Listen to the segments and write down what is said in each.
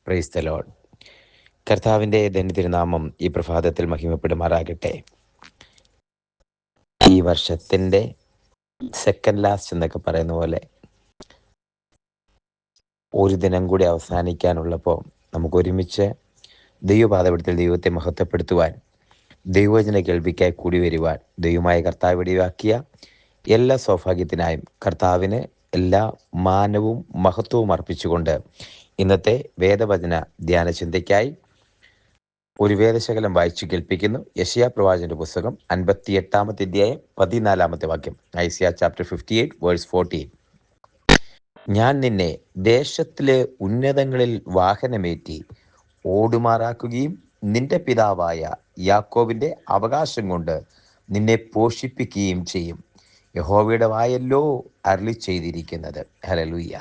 Praise the Lord. കർത്താവിൻ്റെ ധന്യതിരുനാമം ഈ പ്രഭാതത്തിൽ മഹിമപ്പെടുമാറാകട്ടെ. ഈ വർഷത്തിൻ്റെ സെക്കൻഡ് ലാസ്റ്റ് എന്നൊക്കെ പറയുന്ന പോലെ ഒരു ദിനം കൂടി അവസാനിക്കാനുള്ളപ്പോൾ നമുക്ക് ഒരുമിച്ച് ദൈവപാദപീഠത്തിൽ ദൈവത്തെ മഹത്വപ്പെടുത്തുവാൻ, ദൈവവചന കേൾവിക്കായി കൂടി വരുവാൻ ദൈവമായ കർത്താവ് വെടിവാക്കിയ എല്ലാ സൗഭാഗ്യത്തിനായും കർത്താവിന് എല്ലാ മാനവും മഹത്വവും അർപ്പിച്ചുകൊണ്ട് ഇന്നത്തെ വേദവചന ധ്യാന ചിന്തയ്ക്കായി ഒരു വേദശകലം വായിച്ചു കേൾപ്പിക്കുന്നു. യെശയ്യാ പ്രവാചകന്റെ പുസ്തകം 58 അധ്യായം 14 വാക്യം. Isaiah chapter 58 verse 14. ഞാൻ നിന്നെ ദേശത്തിലെ ഉന്നതങ്ങളിൽ വാഹനമേറ്റി ഓടുമാറാക്കുകയും നിന്റെ പിതാവായ യാക്കോബിന്റെ അവകാശം കൊണ്ട് നിന്നെ പോഷിപ്പിക്കുകയും ചെയ്യും. യഹോവയുടെ വായല്ലോ അരുളി ചെയ്തിരിക്കുന്നത്. ഹല്ലേലൂയ.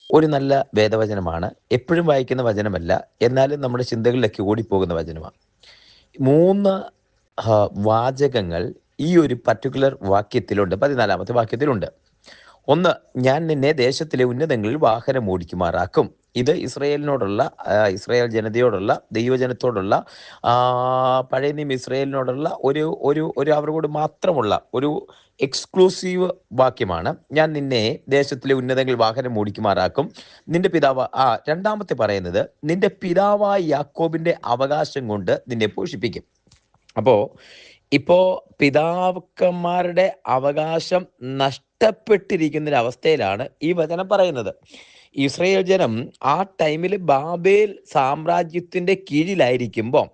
ഒരു നല്ല വേദവചനമാണ്. എപ്പോഴും വായിക്കുന്ന വചനമല്ല, എന്നാലും നമ്മുടെ ചിന്തകളിലൊക്കെ ഓടിപ്പോകുന്ന വചനമാണ്. 3 വാചകങ്ങൾ ഈ ഒരു പർട്ടിക്കുലർ വാക്യത്തിലുണ്ട്, 14 വാക്യത്തിലുണ്ട്. ഒന്ന്, ഞാൻ നിന്നെ ദേശത്തിലെ ഉന്നതങ്ങളിൽ വാഹനം ഓടിക്കുമാറാക്കും. ഇത് ഇസ്രായേൽ ജനതയോടുള്ള, ദൈവജനത്തോടുള്ള, പഴയ നിയമ ഇസ്രായേലിനോടുള്ള ഒരു അവരോട് മാത്രമുള്ള ഒരു എക്സ്ക്ലൂസീവ് വാക്യമാണ്. ഞാൻ നിന്നെ ദേശത്തിലെ ഉന്നതങ്ങളിൽ വാഹനം ഓടിക്കുമാറാക്കും. നിന്റെ പിതാവ് രണ്ടാമത്തെ പറയുന്നത്, നിന്റെ പിതാവായ യാക്കോബിന്റെ അവകാശം കൊണ്ട് നിന്നെ പോഷിപ്പിക്കും. ഇപ്പോൾ പിതാക്കന്മാരുടെ അവകാശം നഷ്ടപ്പെട്ടിരിക്കുന്നൊരവസ്ഥയിലാണ് ഈ വചനം പറയുന്നത്. ഇസ്രായേൽ ജനം ആ ടൈമിൽ ബാബേൽ സാമ്രാജ്യത്തിൻ്റെ കീഴിലായിരിക്കുമ്പോൾ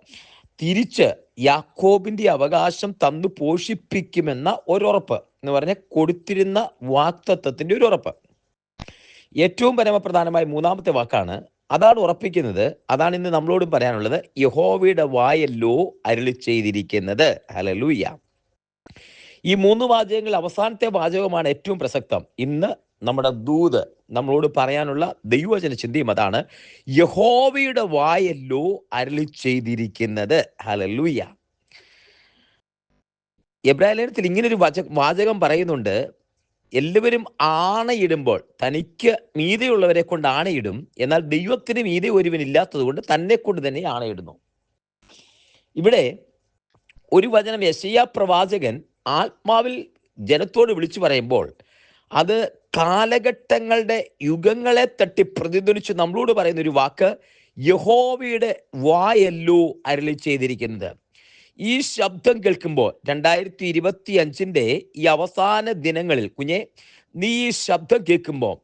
തിരിച്ച് യാക്കോബിൻ്റെ അവകാശം തന്നു പോഷിപ്പിക്കുമെന്ന ഒരുറപ്പ് എന്ന് പറഞ്ഞാൽ കൊടുത്തിരുന്ന വാക്തത്വത്തിൻ്റെ ഒരു ഉറപ്പ്. ഏറ്റവും പരമപ്രധാനമായ 3-ാമത്തെ വാക്കാണ്. അതാണ് ഉറപ്പിക്കുന്നത്. അതാണ് ഇന്ന് നമ്മളോടും പറയാനുള്ളത്. യഹോവയുടെ വായല്ലോ അരുളി ചെയ്തിരിക്കുന്നത്. ഹല്ലേലൂയ. ഈ 3 വാചകങ്ങൾ അവസാനത്തെ വാചകമാണ് ഏറ്റവും പ്രസക്തം. ഇന്ന് നമ്മുടെ ദൂത് നമ്മളോട് പറയാനുള്ള ദൈവവചന ചിന്തയും അതാണ്. യഹോവയുടെ വായല്ലോ അരുളി ചെയ്തിരിക്കുന്നത്. ഹല്ലേലൂയ. എബ്രായ ലേഖനത്തിൽ ഇങ്ങനൊരു വാചകം പറയുന്നുണ്ട്. എല്ലാവരും ആണയിടുമ്പോൾ തനിക്ക് മീതെയുള്ളവരെ കൊണ്ട് ആണയിടും, എന്നാൽ ദൈവത്തിന് മീതെ ഒരുവനില്ലാത്തത് കൊണ്ട് തന്നെ കൊണ്ട് തന്നെ ആണയിടുന്നു. ഇവിടെ ഒരു വചനം യെശയ്യാ പ്രവാചകൻ ആത്മാവിൽ ജനത്തോട് വിളിച്ചു പറയുമ്പോൾ അത് കാലഘട്ടങ്ങളുടെ യുഗങ്ങളെ തട്ടി പ്രതിധ്വനിച്ച് നമ്മളോട് പറയുന്ന ഒരു വാക്ക്, യഹോവയുടെ വായല്ലോ അരുളി ചെയ്തിരിക്കുന്നത്. ഈ ശബ്ദം കേൾക്കുമ്പോൾ 2025 ഈ അവസാന ദിനങ്ങളിൽ കുഞ്ഞെ, നീ ഈ ശബ്ദം കേൾക്കുമ്പോൾ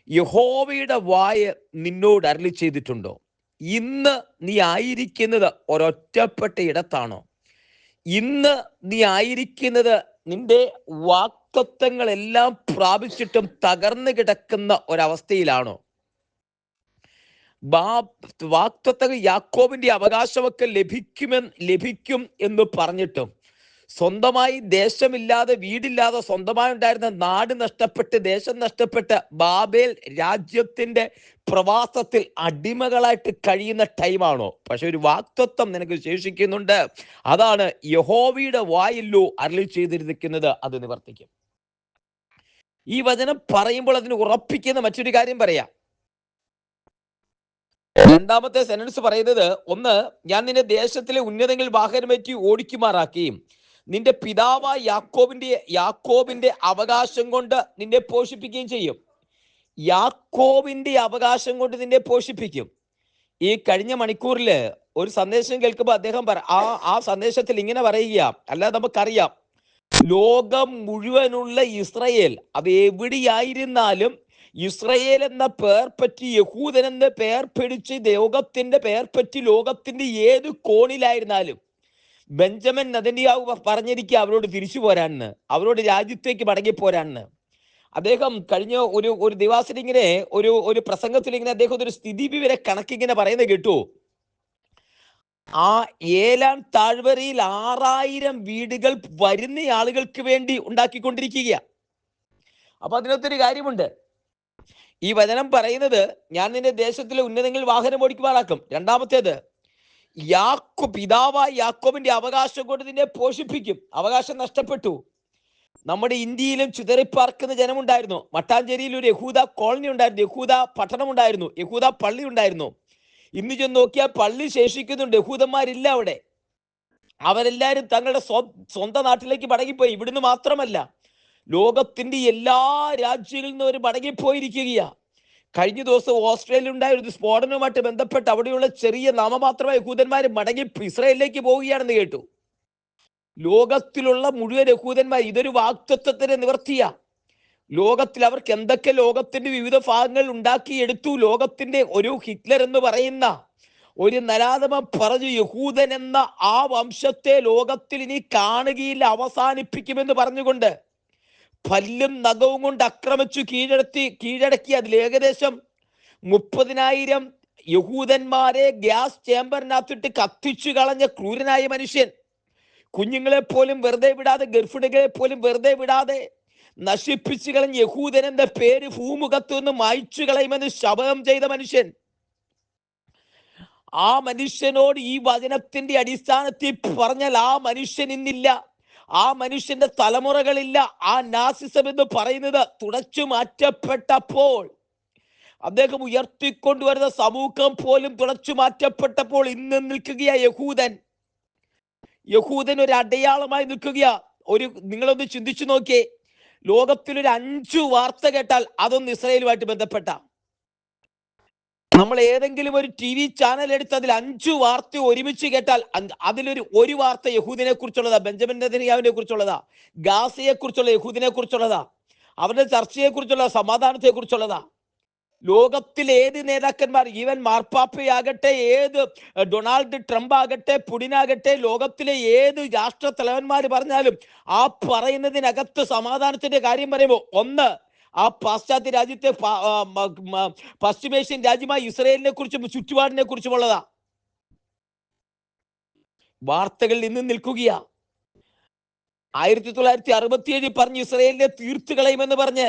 യഹോവയുടെ വായ നിന്നോട് അരുളി ചെയ്തിട്ടുണ്ടോ? ഇന്ന് നീ ആയിരിക്കുന്നത് ഒരൊറ്റപ്പെട്ട ഇടത്താണോ? ഇന്ന് നീ ആയിരിക്കുന്നത് നിന്റെ വാക്തത്വങ്ങളെല്ലാം പ്രാപിച്ചിട്ടും തകർന്നു കിടക്കുന്ന ഒരവസ്ഥയിലാണോ? വാക്തത്വങ്ങൾ യാക്കോബിന്റെ അവകാശമൊക്കെ ലഭിക്കും എന്ന് പറഞ്ഞിട്ടും സ്വന്തമായി ദേശമില്ലാതെ, വീടില്ലാതെ, സ്വന്തമായി ഉണ്ടായിരുന്ന നാട് നഷ്ടപ്പെട്ട്, ദേശം നഷ്ടപ്പെട്ട് ബാബേൽ രാജ്യത്തിന്റെ പ്രവാസത്തിൽ അടിമകളായിട്ട് കഴിയുന്ന ടൈമാണോ? പക്ഷെ ഒരു വാക്തത്വം നിനക്ക് ശേഷിക്കുന്നുണ്ട്. അതാണ് യഹോവയുടെ വായല്ലോ അരുളി ചെയ്തിരിക്കുന്നത്, അത് നിവർത്തിക്കും. ഈ വചനം പറയുമ്പോൾ അതിന് ഉറപ്പിക്കുന്ന മറ്റൊരു കാര്യം പറയാം. 2-ാമത്തെ സെന്റൻസ് പറയുന്നത്, ഒന്ന്, ഞാൻ നിന്നെ ദേശത്തിലെ ഉന്നതങ്ങളിൽ വാഹനമേറ്റി ഓടിക്കുമാറാക്കുകയും നിന്റെ പിതാവായ യാക്കോബിന്റെ അവകാശം കൊണ്ട് നിന്നെ പോഷിപ്പിക്കുകയും ചെയ്യും. യാക്കോബിന്റെ അവകാശം കൊണ്ട് നിന്നെ പോഷിപ്പിക്കും. ഈ കഴിഞ്ഞ മണിക്കൂറിൽ ഒരു സന്ദേശം കേൾക്കുമ്പോൾ അദ്ദേഹം ആ സന്ദേശത്തിൽ ഇങ്ങനെ പറയുക, അല്ലാതെ നമുക്കറിയാം, ലോകം മുഴുവനുള്ള ഇസ്രായേൽ, അത് എവിടെയായിരുന്നാലും ഇസ്രായേൽ എന്ന പേർ പറ്റി, യഹൂദൻ എന്ന പേർ പിടിച്ച് ലോകത്തിന്റെ പേർ പറ്റി ലോകത്തിന്റെ ഏത് കോണിലായിരുന്നാലും ബെഞ്ചമിൻ നെതന്യാഹു പറഞ്ഞിരിക്കുക അവരോട് തിരിച്ചു പോരാന്ന്, അവരോട് രാജ്യത്തേക്ക് മടങ്ങിപ്പോരാന്ന്. അദ്ദേഹം കഴിഞ്ഞ ഒരു ദിവസം ഇങ്ങനെ ഒരു പ്രസംഗത്തിൽ ഇങ്ങനെ അദ്ദേഹം ഒരു സ്ഥിതി വിവര കണക്കിങ്ങനെ പറയുന്നത് കേട്ടു. ആ ഏലാൻ താഴ്വരയിൽ 6000 വീടുകൾ വരുന്ന ആളുകൾക്ക് വേണ്ടി ഉണ്ടാക്കിക്കൊണ്ടിരിക്കുക. അപ്പൊ അതിനകത്തൊരു കാര്യമുണ്ട്. ഈ വചനം പറയുന്നത്, ഞാൻ നിന്റെ ദേശത്തിലെ ഉന്നതങ്ങളിൽ വാഹനം ഓടിക്കുമാറാക്കും. രണ്ടാമത്തേത്, പിതാവായ യാക്കോബിന്റെ അവകാശം കൊണ്ട് നിന്നെ പോഷിപ്പിക്കും. അവകാശം നഷ്ടപ്പെട്ടു. നമ്മുടെ ഇന്ത്യയിലും ചിതറിപ്പാർക്കുന്ന ജനമുണ്ടായിരുന്നു. മട്ടാഞ്ചേരിയിൽ ഒരു യഹൂദ കോളനി ഉണ്ടായിരുന്നു, യഹൂദ പട്ടണം ഉണ്ടായിരുന്നു, യഹൂദ പള്ളി ഉണ്ടായിരുന്നു. ഇന്ന് ചെന്ന് നോക്കിയാൽ പള്ളി ശേഷിക്കുന്നുണ്ട്, യഹൂദന്മാരില്ല അവിടെ. അവരെല്ലാവരും തങ്ങളുടെ സ്വന്തം നാട്ടിലേക്ക് മടങ്ങിപ്പോയി. ഇവിടുന്ന് മാത്രമല്ല, ലോകത്തിന്റെ എല്ലാ രാജ്യങ്ങളിൽ നിന്നും അവർ മടങ്ങിപ്പോയിരിക്കുകയാ. കഴിഞ്ഞ ദിവസം ഓസ്ട്രേലിയ ഉണ്ടായ ഒരു സ്ഫോടനവുമായിട്ട് ബന്ധപ്പെട്ട് അവിടെയുള്ള ചെറിയ നാമമാത്രമായ യഹൂദന്മാർ മടങ്ങി ഇസ്രായേലിലേക്ക് പോവുകയാണെന്ന് കേട്ടു. ലോകത്തിലുള്ള മുഴുവൻ യഹൂദന്മാർ, ഇതൊരു വാഗ്ദത്തത്തിന്റെ നിവർത്തിയാ. ലോകത്തിൽ അവർക്ക് എന്തൊക്കെ ലോകത്തിന്റെ വിവിധ ഭാഗങ്ങൾ ഉണ്ടാക്കിയെടുത്തു. ലോകത്തിന്റെ ഒരു ഹിറ്റ്ലർ എന്ന് പറയുന്ന ഒരു നരാധമ പറഞ്ഞു, യഹൂദൻ എന്ന ആ വംശത്തെ ലോകത്തിൽ ഇനി കാണുകയില്ല, അവസാനിപ്പിക്കുമെന്ന് പറഞ്ഞുകൊണ്ട് പല്ലും നഖവും കൊണ്ട് ആക്രമിച്ചു കീഴടക്കി അതിൽ ഏകദേശം 30,000 യഹൂദന്മാരെ ഗ്യാസ് ചേമ്പറിനകത്തിട്ട് കത്തിച്ചു കളഞ്ഞ ക്രൂരനായ മനുഷ്യൻ. കുഞ്ഞുങ്ങളെ പോലും വെറുതെ വിടാതെ, ഗർഭിണികളെ പോലും വെറുതെ വിടാതെ നശിപ്പിച്ചു കളഞ്ഞ യഹൂദൻ എന്ന പേര് ഭൂമുഖത്തു നിന്ന് മായ്ച്ചു കളയുമെന്ന് ശപഥം ചെയ്ത മനുഷ്യൻ. ആ മനുഷ്യനോട് ഈ വചനത്തിന്റെ അടിസ്ഥാനത്തിൽ പറഞ്ഞാൽ ആ മനുഷ്യൻ ഇന്നില്ല, ആ മനുഷ്യന്റെ തലമുറകളില്ല. ആ നാസിസം എന്ന് പറയുന്നത് തുടച്ചു മാറ്റപ്പെട്ടപ്പോൾ, അദ്ദേഹം ഉയർത്തിക്കൊണ്ടുവരുന്ന സമൂഹം പോലും തുടച്ചു മാറ്റപ്പെട്ടപ്പോൾ ഇന്ന് നിൽക്കുകയാ യഹൂദൻ. യഹൂദൻ ഒരു അടയാളമായി നിൽക്കുകയാ. നിങ്ങളൊന്ന് ചിന്തിച്ചു നോക്കിയേ, ലോകത്തിലൊരു 5 വാർത്ത കേട്ടാൽ അതൊന്ന് ഇസ്രായേലുമായിട്ട് ബന്ധപ്പെട്ട. നമ്മൾ ഏതെങ്കിലും ഒരു TV ചാനൽ എടുത്ത് അതിൽ 5 വാർത്ത ഒരുമിച്ച് കേട്ടാൽ ഒരു വാർത്ത യഹൂദിനെ കുറിച്ചുള്ളതാ, ബെഞ്ചമിൻ നെതന്യാഹുവിനെ കുറിച്ചുള്ളതാ, ഗാസയെ കുറിച്ചുള്ള, യഹൂദിനെ കുറിച്ചുള്ളതാ, അവരുടെ ചർച്ചയെ കുറിച്ചുള്ള, സമാധാനത്തെ കുറിച്ചുള്ളതാ. ലോകത്തിലെ ഏത് നേതാക്കന്മാർ, ഈവൻ മാർപ്പാപ്പയാകട്ടെ, ഏത് ഡൊണാൾഡ് ട്രംപ് ആകട്ടെ, പുടിനാകട്ടെ, ലോകത്തിലെ ഏത് രാഷ്ട്ര തലവന്മാർ പറഞ്ഞാലും ആ പറയുന്നതിനകത്ത് സമാധാനത്തിന്റെ കാര്യം പറയുമ്പോൾ ഒന്ന് ആ പാശ്ചാത്യ രാജ്യത്തെ പശ്ചിമേഷ്യൻ രാജ്യമായ ഇസ്രായേലിനെ കുറിച്ചും ചുറ്റുപാടിനെ കുറിച്ചുമുള്ളതാ. വാർത്തകൾ ഇന്ന് നിൽക്കുകയാ. 1967 പറഞ്ഞ് ഇസ്രായേലിനെ തീർത്തു കളയുമെന്ന് പറഞ്ഞ്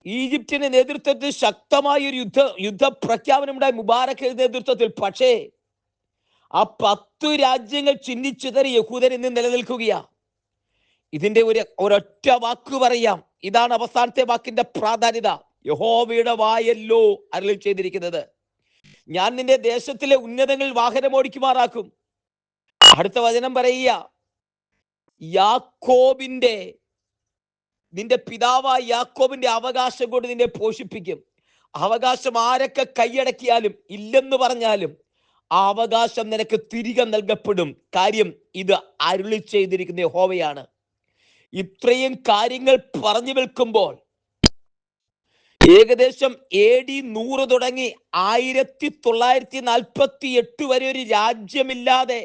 ഈജിപ്തിന്റെ നേതൃത്വത്തിൽ ശക്തമായ ഒരു യുദ്ധ പ്രഖ്യാപനം ഉണ്ടായി, മുബാറക്കിന്റെ നേതൃത്വത്തിൽ. പക്ഷേ ആ 10 രാജ്യങ്ങൾ ചിന്നിച്ചിതറി യഹൂദൻ ഇന്ന് നിലനിൽക്കുകയാ. ഇതിന്റെ ഒരൊറ്റ വാക്ക് പറയാം, ഇതാണ് അവസാനത്തെ വാക്കിന്റെ പ്രാധാന്യത. യഹോവയുടെ വായല്ലോ അരുളി ചെയ്തിരിക്കുന്നത്, ഞാൻ നിന്റെ ദേശത്തിലെ ഉന്നതങ്ങളിൽ വാഹനം ഓടിക്കുമാറാക്കും. അടുത്ത വചനം പറയുക, യാക്കോബിന്റെ, നിന്റെ പിതാവായ യാക്കോബിന്റെ അവകാശം കൊണ്ട് നിന്നെ പോഷിപ്പിക്കും. അവകാശം ആരൊക്കെ കൈയടക്കിയാലും ഇല്ലെന്ന് പറഞ്ഞാലും ആ അവകാശം നിനക്ക് തിരികെ നൽകപ്പെടും. കാര്യം ഇത് അരുളി ചെയ്തിരിക്കുന്ന യഹോവയാണ്. ഇത്രയും കാര്യങ്ങൾ പറഞ്ഞു വെക്കുമ്പോൾ ഏകദേശം AD 100 തുടങ്ങി 1948 വരെ ഒരു രാജ്യമില്ലാതെ,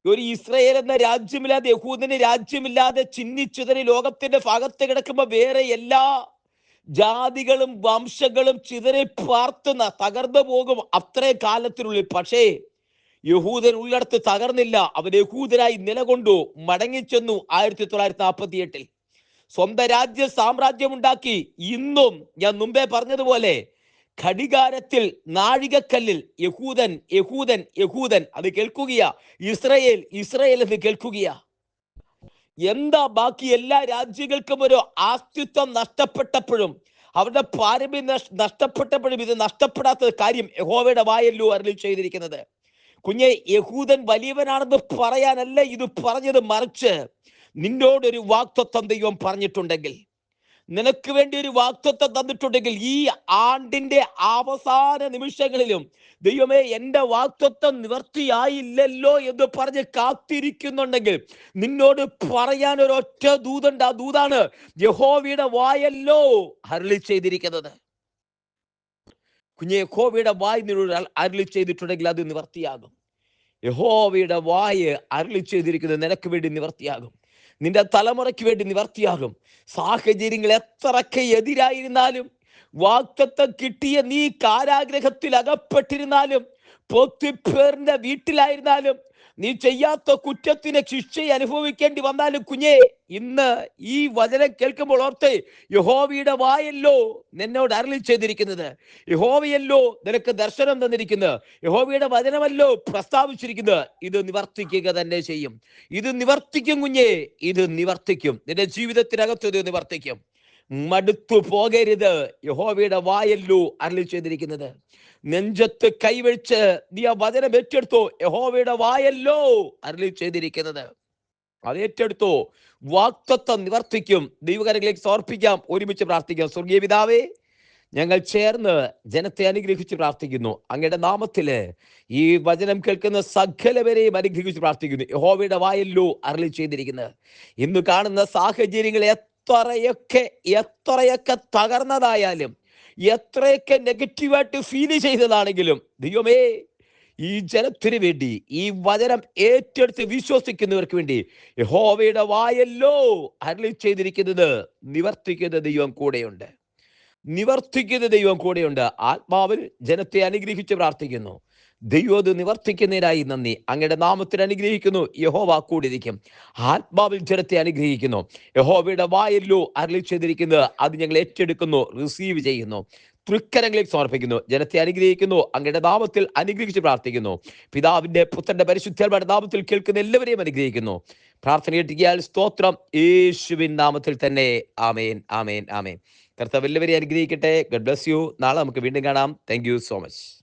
ഒരു ഇസ്രായേൽ എന്ന രാജ്യമില്ലാതെ, യഹൂദന് രാജ്യമില്ലാതെ ചിന്നിച്ചിതറി ലോകത്തിന്റെ ഭാഗത്ത് കിടക്കുമ്പോൾ വേറെ എല്ലാ ജാതികളും വംശങ്ങളും ചിതറി പാർത്തുന്ന തകർന്നു പോകും അത്രേ കാലത്തിനുള്ളിൽ. പക്ഷേ യഹൂദൻ ഉള്ളിടത്ത് തകർന്നില്ല, അവൻ യഹൂദനായി നിലകൊണ്ടു മടങ്ങിച്ചെന്നു. 1948 സ്വന്തം സാമ്രാജ്യം ഉണ്ടാക്കി. ഇന്നും ഞാൻ മുമ്പേ പറഞ്ഞതുപോലെ ഘടികാരത്തിൽ, നാഴികക്കല്ലിൽ യഹൂദൻ യഹൂദൻ യഹൂദൻ അത് കേൾക്കുകയാ, ഇസ്രായേൽ ഇസ്രായേൽ എന്ന് കേൾക്കുകയാ. എന്താ ബാക്കി? എല്ലാ രാജ്യങ്ങൾക്കും ഒരു അസ്തിത്വം നഷ്ടപ്പെട്ടപ്പോഴും, അവരുടെ പാരമ്പര്യം നഷ്ടപ്പെട്ടപ്പോഴും ഇത് നഷ്ടപ്പെടാത്ത കാര്യം യഹോവയുടെ വായല്ലോ അരുളി ചെയ്തിരിക്കുന്നത്. കുഞ്ഞെ, യഹൂദൻ വലിയവനാണെന്ന് പറയാനല്ല ഇത് പറഞ്ഞത്, മറിച്ച് നിന്നോടൊരു വാഗ്ദത്തം ദൈവം പറഞ്ഞിട്ടുണ്ടെങ്കിൽ, നിനക്ക് വേണ്ടി ഒരു വാഗ്ദത്തം തന്നിട്ടുണ്ടെങ്കിൽ, ഈ ആണ്ടിന്റെ അവസാന നിമിഷങ്ങളിലും ദൈവമേ എൻ്റെ വാഗ്ദത്തം നിവർത്തിയായില്ലല്ലോ എന്ന് പറഞ്ഞ് കാത്തിരിക്കുന്നുണ്ടെങ്കിൽ നിന്നോട് പറയാൻ ഒരൊറ്റ ദൂതുണ്ട്. ആ ദൂതാണ് യഹോവയുടെ വായല്ലോ അരുളി ചെയ്തിരിക്കുന്നത്. കുഞ്ഞെ, യഹോവയുടെ വായ് നിന്നോട് അരുളി ചെയ്തിട്ടുണ്ടെങ്കിൽ അത് നിവർത്തിയാകും. യഹോവയുടെ വായ് അരുളി ചെയ്തിരിക്കുന്നത് നിനക്ക് വേണ്ടി നിവർത്തിയാകും, നിന്റെ തലമുറയ്ക്ക് വേണ്ടി നിവർത്തിയാകും. സാഹചര്യങ്ങൾ എത്രയൊക്കെ എതിരായിരുന്നാലും, വാഗ്ദത്തം കിട്ടിയ നീ കാരാഗ്രഹത്തിൽ അകപ്പെട്ടിരുന്നാലും, പോത്തിഫേറിന്റെ വീട്ടിലായിരുന്നാലും, നീ ചെയ്യാത്ത കുറ്റത്തിന് ശിക്ഷ അനുഭവിക്കേണ്ടി വന്നാലും കുഞ്ഞേ, ഇന്ന് ഈ വചനം കേൾക്കുമ്പോൾ ഓർത്ത്, യഹോവയുടെ വായല്ലോ നിന്നോട് അരുളി ചെയ്തിരിക്കുന്നത്, യഹോവയല്ലോ നിനക്ക് ദർശനം തന്നിരിക്കുന്നത്, യഹോവയുടെ വചനമല്ലോ പ്രസ്താവിച്ചിരിക്കുന്നത്. ഇത് നിവർത്തിക്കുക തന്നെ ചെയ്യും. ഇത് നിവർത്തിക്കും കുഞ്ഞേ, ഇത് നിവർത്തിക്കും. നിന്റെ ജീവിതത്തിനകത്ത് ഇത് നിവർത്തിക്കും. മടുത്തു പോകരുത്. യഹോവയുടെ വായല്ലോ അരുളി ചെയ്തിരിക്കുന്നത്. നെഞ്ചത്ത് കൈവച്ച് നീ ആ വചനം ഏറ്റെടുത്തോ. യഹോവയുടെ വായല്ലോ അരുളി ചെയ്തിരിക്കുന്നത്. അത് ഏറ്റെടുത്തോ. വാഗ്ദത്തം നിവർത്തിക്കും. ദൈവകരങ്ങളിലേക്ക് സമർപ്പിക്കാം. ഒരുമിച്ച് പ്രാർത്ഥിക്കാം. സ്വർഗീയ പിതാവേ, ഞങ്ങൾ ചേർന്ന് ജനത്തെ അനുഗ്രഹിച്ച് പ്രാർത്ഥിക്കുന്നു. അങ്ങയുടെ നാമത്തില് ഈ വചനം കേൾക്കുന്ന സകലവരെയും അനുഗ്രഹിച്ച് പ്രാർത്ഥിക്കുന്നു. യഹോവയുടെ വായല്ലോ അരുളി ചെയ്തിരിക്കുന്നത്. ഇന്ന് കാണുന്ന സാഹചര്യങ്ങൾ എത്രയൊക്കെ തകർന്നതായാലും, എത്രയൊക്കെ നെഗറ്റീവായിട്ട് ഫീൽ ചെയ്തതാണെങ്കിലും, ദൈവമേ, ഈ ജനത്തിന് വേണ്ടി, ഈ വചനം ഏറ്റെടുത്ത് വിശ്വസിക്കുന്നവർക്ക് വേണ്ടി യഹോവയുടെ വായല്ലോ അരുളി ചെയ്തിരിക്കുന്നത് നിവർത്തിക്കുന്ന ദൈവം കൂടെയുണ്ട്. നിവർത്തിക്കുന്ന ദൈവം കൂടെയുണ്ട്. ആത്മാവിൽ ജനത്തെ അനുഗ്രഹിച്ച് പ്രാർത്ഥിക്കുന്നു. ദൈവം അത് നിവർത്തിക്കുന്നതിനായി നന്ദി. അങ്ങയുടെ നാമത്തിൽ അനുഗ്രഹിക്കുന്നു. യഹോവ കൂടിയിരിക്കും. ആത്മാവിൽ ജനത്തെ അനുഗ്രഹിക്കുന്നു. യഹോവയുടെ വായല്ലോ അരുളി ചെയ്തിരിക്കുന്നത് അത് ഞങ്ങൾ ഏറ്റെടുക്കുന്നു, റിസീവ് ചെയ്യുന്നു, തൃക്കരങ്ങളിലേക്ക് സമർപ്പിക്കുന്നു. ജനത്തെ അനുഗ്രഹിക്കുന്നു. അങ്ങയുടെ നാമത്തിൽ അനുഗ്രഹിച്ച് പ്രാർത്ഥിക്കുന്നു. പിതാവിന്റെ പുത്രന്റെ പരിശുദ്ധാത്മാവിന്റെ നാമത്തിൽ കേൾക്കുന്ന എല്ലാവരെയും അനുഗ്രഹിക്കുന്നു. പ്രാർത്ഥന കേട്ടിയാൽ സ്തോത്രം. യേശുവിൻ നാമത്തിൽ തന്നെ. ആമേൻ, ആമേൻ, ആമേൻ. കർത്താവ് എല്ലാവരെയും അനുഗ്രഹിക്കട്ടെ. God bless you. നാളെ നമുക്ക് വീണ്ടും കാണാം. Thank you so much.